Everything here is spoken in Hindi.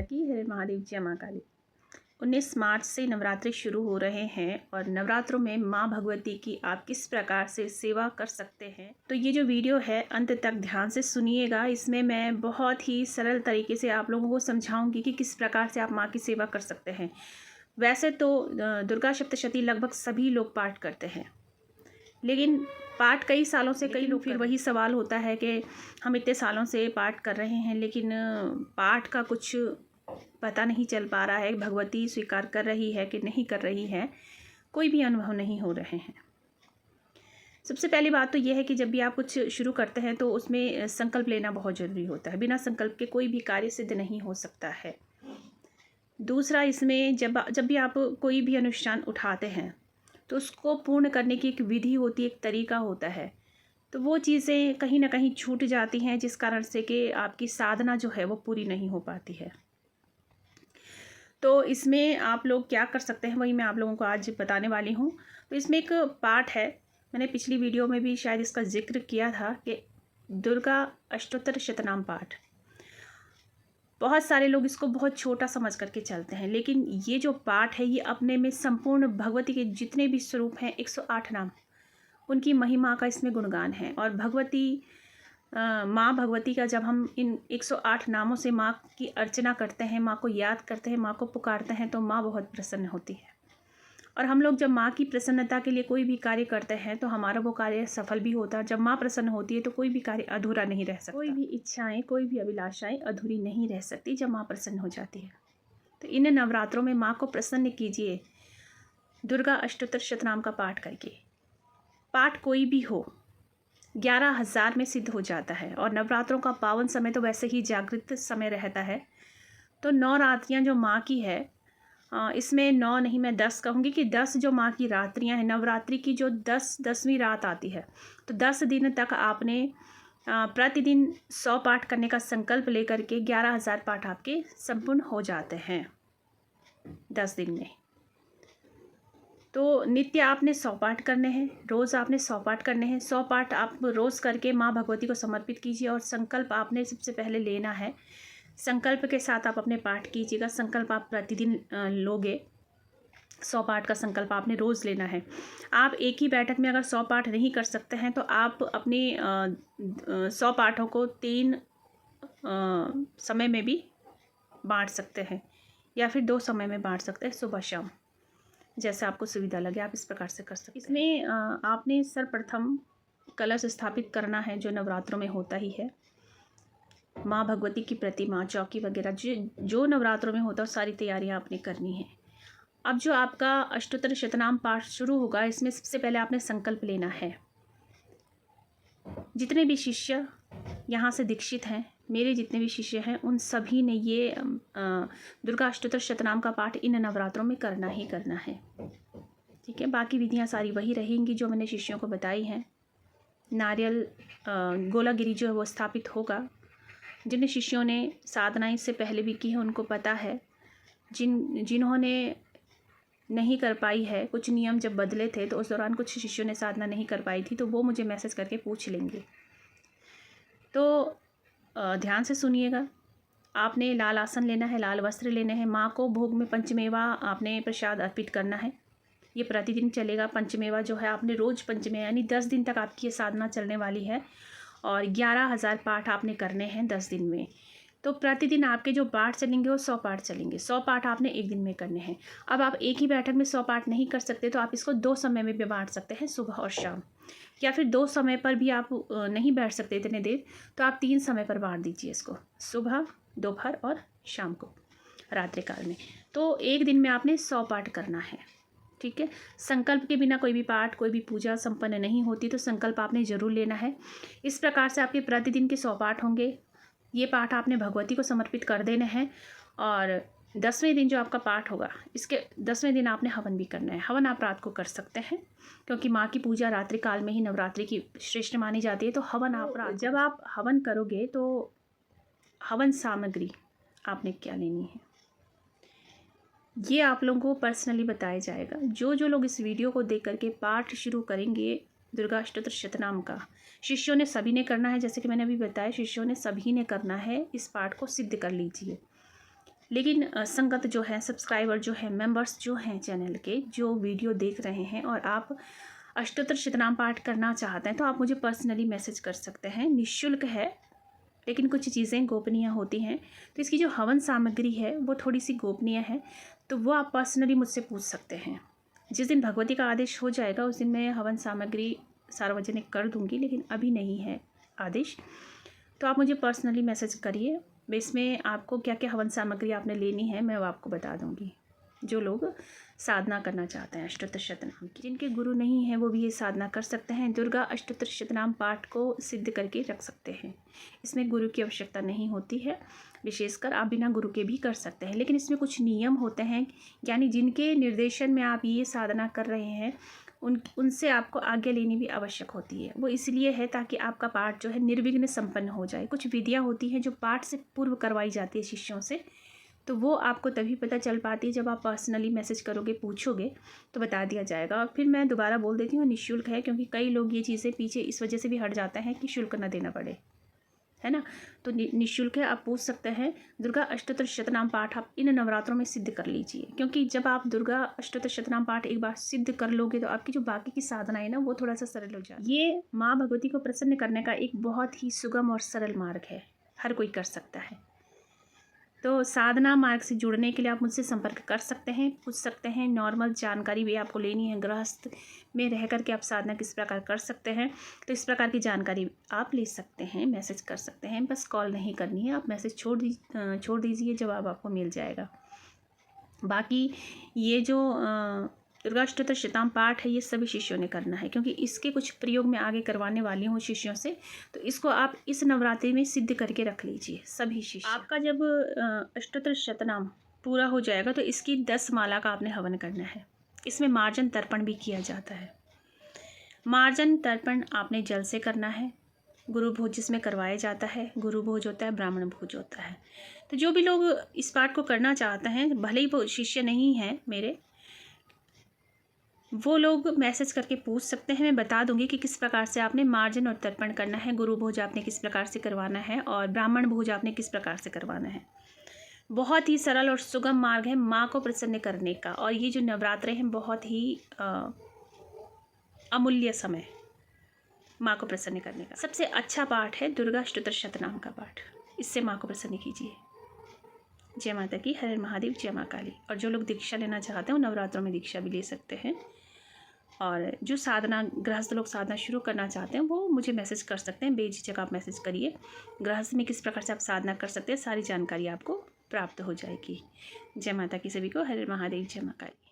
माता की, हरे महादेव, जय माँ काली। 19 मार्च से नवरात्रि शुरू हो रहे हैं और नवरात्रों में माँ भगवती की आप किस प्रकार से सेवा कर सकते हैं, तो ये जो वीडियो है अंत तक ध्यान से सुनिएगा। इसमें मैं बहुत ही सरल तरीके से आप लोगों को समझाऊंगी कि किस प्रकार से आप माँ की सेवा कर सकते हैं। वैसे तो दुर्गा सप्तशती लगभग सभी लोग पाठ करते हैं, लेकिन पाठ कई सालों से कई लोग, फिर वही सवाल होता है कि हम इतने सालों से पाठ कर रहे हैं लेकिन पाठ का कुछ पता नहीं चल पा रहा है, भगवती स्वीकार कर रही है कि नहीं कर रही है, कोई भी अनुभव नहीं हो रहे हैं। सबसे पहली बात तो यह है कि जब भी आप कुछ शुरू करते हैं तो उसमें संकल्प लेना बहुत ज़रूरी होता है। बिना संकल्प के कोई भी कार्य सिद्ध नहीं हो सकता है। दूसरा, इसमें जब भी आप कोई भी अनुष्ठान उठाते हैं तो उसको पूर्ण करने की एक विधि होती है, एक तरीका होता है। तो वो चीज़ें कहीं ना कहीं छूट जाती हैं, जिस कारण से कि आपकी साधना जो है वो पूरी नहीं हो पाती है। तो इसमें आप लोग क्या कर सकते हैं, वही मैं आप लोगों को आज बताने वाली हूँ। तो इसमें एक पाठ है, मैंने पिछली वीडियो में भी शायद इसका जिक्र किया था कि दुर्गा अष्टोत्तर शतनाम पाठ। बहुत सारे लोग इसको बहुत छोटा समझ करके चलते हैं, लेकिन ये जो पाठ है ये अपने में संपूर्ण भगवती के जितने भी स्वरूप हैं, 108 नाम, उनकी महिमा का इसमें गुणगान है। और माँ भगवती का जब हम इन 108 नामों से माँ की अर्चना करते हैं, माँ को याद करते हैं, माँ को पुकारते हैं, तो माँ बहुत प्रसन्न होती है। और हम लोग जब माँ की प्रसन्नता के लिए कोई भी कार्य करते हैं तो हमारा वो कार्य सफल भी होता है। जब माँ प्रसन्न होती है तो कोई भी कार्य अधूरा नहीं रह सकता। कोई भी इच्छाएं, कोई भी अभिलाषाएं अधूरी नहीं रह सकती जब माँ प्रसन्न हो जाती है। तो इन नवरात्रों में माँ को प्रसन्न कीजिए दुर्गा अष्टोत्तर शतनाम का पाठ करके। पाठ कोई भी हो 11,000 में सिद्ध हो जाता है। और नवरात्रों का पावन समय तो वैसे ही जागृत समय रहता है। तो 9 रात्रियाँ जो माँ की है, इसमें 9 नहीं, मैं 10 कहूँगी कि 10 जो माँ की रात्रियाँ हैं, नवरात्रि की जो 10वीं रात आती है, तो 10 दिन तक आपने प्रतिदिन 100 पाठ करने का संकल्प लेकर के 11,000 पाठ आपके संपूर्ण हो जाते हैं 10 दिन में। तो नित्य आपने 100 पाठ करने हैं, रोज़ आपने 100 पाठ करने हैं। 100 पाठ आप रोज़ करके माँ भगवती को समर्पित कीजिए। और संकल्प आपने सबसे पहले लेना है, संकल्प के साथ आप अपने पाठ कीजिएगा। संकल्प आप प्रतिदिन लोगे, 100 पाठ का संकल्प आपने रोज़ लेना है। आप एक ही बैठक में अगर 100 पाठ नहीं कर सकते हैं तो आप अपने 100 पाठों को 3 समय में भी बांट सकते हैं, या फिर 2 समय में बांट सकते हैं, सुबह शाम, जैसे आपको सुविधा लगे आप इस प्रकार से कर सकते हैं। इसमें आपने सर्वप्रथम कलश स्थापित करना है, जो नवरात्रों में होता ही है। माँ भगवती की प्रतिमा, चौकी वगैरह जो नवरात्रों में होता है, सारी तैयारियां आपने करनी है। अब जो आपका अष्टोत्तर शतनाम पाठ शुरू होगा, इसमें सबसे पहले आपने संकल्प लेना है। जितने भी शिष्य यहाँ से दीक्षित हैं, मेरे जितने भी शिष्य हैं, उन सभी ने ये दुर्गा अष्टोत्तर शतनाम का पाठ इन नवरात्रों में करना ही करना है। ठीक है, बाकी विधियाँ सारी वही रहेंगी जो मैंने शिष्यों को बताई हैं। नारियल गोलागिरी जो है वो स्थापित होगा। जिन शिष्यों ने साधनाएं इससे पहले भी की है उनको पता है। जिन्होंने नहीं कर पाई है, कुछ नियम जब बदले थे तो उस दौरान कुछ शिष्यों ने साधना नहीं कर पाई थी, तो वो मुझे मैसेज करके पूछ लेंगे। तो ध्यान से सुनिएगा। आपने लाल आसन लेना है, लाल वस्त्र लेने हैं। माँ को भोग में पंचमेवा आपने प्रसाद अर्पित करना है। ये प्रतिदिन चलेगा। पंचमेवा जो है आपने रोज़ पंचमेवा, यानी 10 दिन तक आपकी ये साधना चलने वाली है। और 11,000 पाठ आपने करने हैं 10 दिन में। तो प्रतिदिन आपके जो पाठ चलेंगे वो 100 पाठ चलेंगे। 100 पाठ आपने एक दिन में करने हैं। अब आप एक ही बैठक में 100 पाठ नहीं कर सकते तो आप इसको 2 समय में भी बांट सकते हैं, सुबह और शाम। या फिर 2 समय पर भी आप नहीं बैठ सकते इतने देर, तो आप 3 समय पर बांट दीजिए इसको, सुबह, दोपहर और शाम को, रात्रि काल में। तो एक दिन में आपने 100 पाठ करना है। ठीक है, संकल्प के बिना कोई भी पाठ, कोई भी पूजा संपन्न नहीं होती, तो संकल्प आपने ज़रूर लेना है। इस प्रकार से आपके प्रतिदिन के 100 पाठ होंगे। ये पाठ आपने भगवती को समर्पित कर देने हैं। और 10वें दिन जो आपका पाठ होगा, इसके 10वें दिन आपने हवन भी करना है। हवन आप रात को कर सकते हैं, क्योंकि माँ की पूजा रात्रि काल में ही नवरात्रि की श्रेष्ठ मानी जाती है। तो हवन आप रात, जब आप हवन करोगे तो हवन सामग्री आपने क्या लेनी है, ये आप लोगों को पर्सनली बताया जाएगा। जो लोग इस वीडियो को देख करके पाठ शुरू करेंगे दुर्गा अष्टोत्तर शतनाम का, शिष्यों ने सभी ने करना है। जैसे कि मैंने अभी बताया, शिष्यों ने सभी ने करना है। इस पाठ को सिद्ध कर लीजिए। लेकिन संगत जो है, सब्सक्राइबर जो है, मेंबर्स जो हैं चैनल के, जो वीडियो देख रहे हैं और आप अष्टोत्तर शतनाम पाठ करना चाहते हैं तो आप मुझे पर्सनली मैसेज कर सकते हैं। निःशुल्क है, लेकिन कुछ चीज़ें गोपनीय होती हैं, तो इसकी जो हवन सामग्री है वो थोड़ी सी गोपनीय है, तो वो आप पर्सनली मुझसे पूछ सकते हैं। जिस दिन भगवती का आदेश हो जाएगा उस दिन मैं हवन सामग्री सार्वजनिक कर दूंगी, लेकिन अभी नहीं है आदेश, तो आप मुझे पर्सनली मैसेज करिए। इसमें आपको क्या क्या हवन सामग्री आपने लेनी है मैं वो आपको बता दूंगी। जो लोग साधना करना चाहते हैं अष्टोत्तर शतनाम की, जिनके गुरु नहीं हैं वो भी ये साधना कर सकते हैं। दुर्गा अष्टोत्तर शतनाम पाठ को सिद्ध करके रख सकते हैं। इसमें गुरु की आवश्यकता नहीं होती है, विशेषकर आप बिना गुरु के भी कर सकते हैं। लेकिन इसमें कुछ नियम होते हैं, यानी जिनके निर्देशन में आप ये साधना कर रहे हैं उनसे आपको आज्ञा लेनी भी आवश्यक होती है। वो इसलिए है ताकि आपका पाठ जो है निर्विघ्न संपन्न हो जाए। कुछ विधियाँ होती हैं जो पाठ से पूर्व करवाई जाती है शिष्यों से, तो वो आपको तभी पता चल पाती है जब आप पर्सनली मैसेज करोगे, पूछोगे तो बता दिया जाएगा। और फिर मैं दोबारा बोल देती हूँ निःशुल्क है, क्योंकि कई लोग ये चीज़ें पीछे इस वजह से भी हट जाते हैं कि शुल्क ना देना पड़े, है ना। तो निःशुल्क है, आप पूछ सकते हैं। दुर्गा अष्टोत्तर शतनाम पाठ आप इन नवरात्रों में सिद्ध कर लीजिए, क्योंकि जब आप दुर्गा अष्टोत्तर शतनाम पाठ एक बार सिद्ध कर लोगे तो आपकी जो बाकी की साधना है ना वो थोड़ा सा सरल हो जाए। ये माँ भगवती को प्रसन्न करने का एक बहुत ही सुगम और सरल मार्ग है, हर कोई कर सकता है। तो साधना मार्ग से जुड़ने के लिए आप मुझसे संपर्क कर सकते हैं, पूछ सकते हैं। नॉर्मल जानकारी भी आपको लेनी है, गृहस्थ में रह कर के आप साधना किस प्रकार कर सकते हैं, तो इस प्रकार की जानकारी आप ले सकते हैं, मैसेज कर सकते हैं। बस कॉल नहीं करनी है, आप मैसेज छोड़ दीजिए, जवाब आपको मिल जाएगा। बाकी ये जो दुर्गा अष्टोत्तर शतनाम पाठ है ये सभी शिष्यों ने करना है, क्योंकि इसके कुछ प्रयोग मैं आगे करवाने वाली हूँ शिष्यों से, तो इसको आप इस नवरात्रि में सिद्ध करके रख लीजिए सभी शिष्य। आपका जब अष्टोत्तर शतनाम पूरा हो जाएगा तो इसकी 10 माला का आपने हवन करना है। इसमें मार्जन तर्पण भी किया जाता है। मार्जन तर्पण आपने जल से करना है। गुरु भोज जिसमें करवाया जाता है, गुरु भोज होता है, ब्राह्मण भोज होता है। तो जो भी लोग इस पाठ को करना चाहते हैं, भले ही वो शिष्य नहीं हैं मेरे, वो लोग मैसेज करके पूछ सकते हैं। मैं बता दूंगी कि किस प्रकार से आपने मार्जन और तर्पण करना है, गुरु भोज आपने किस प्रकार से करवाना है और ब्राह्मण भोज आपने किस प्रकार से करवाना है। बहुत ही सरल और सुगम मार्ग है माँ को प्रसन्न करने का। और ये जो नवरात्रे हैं बहुत ही अमूल्य समय माँ को प्रसन्न करने का। सबसे अच्छा पाठ है दुर्गा अष्टोत्तर शतनाम का पाठ, इससे माँ को प्रसन्न कीजिए। जय माता की, हर हर महादेव, जय माँ काली। और जो लोग दीक्षा लेना चाहते हैं वो नवरात्रों में दीक्षा भी ले सकते हैं। और जो साधना गृहस्थ लोग साधना शुरू करना चाहते हैं वो मुझे मैसेज कर सकते हैं, बेझिझक आप मैसेज करिए। गृहस्थ में किस प्रकार से आप साधना कर सकते हैं सारी जानकारी आपको प्राप्त हो जाएगी। जय माता की सभी को, हर हर महादेव, जय माँ काली।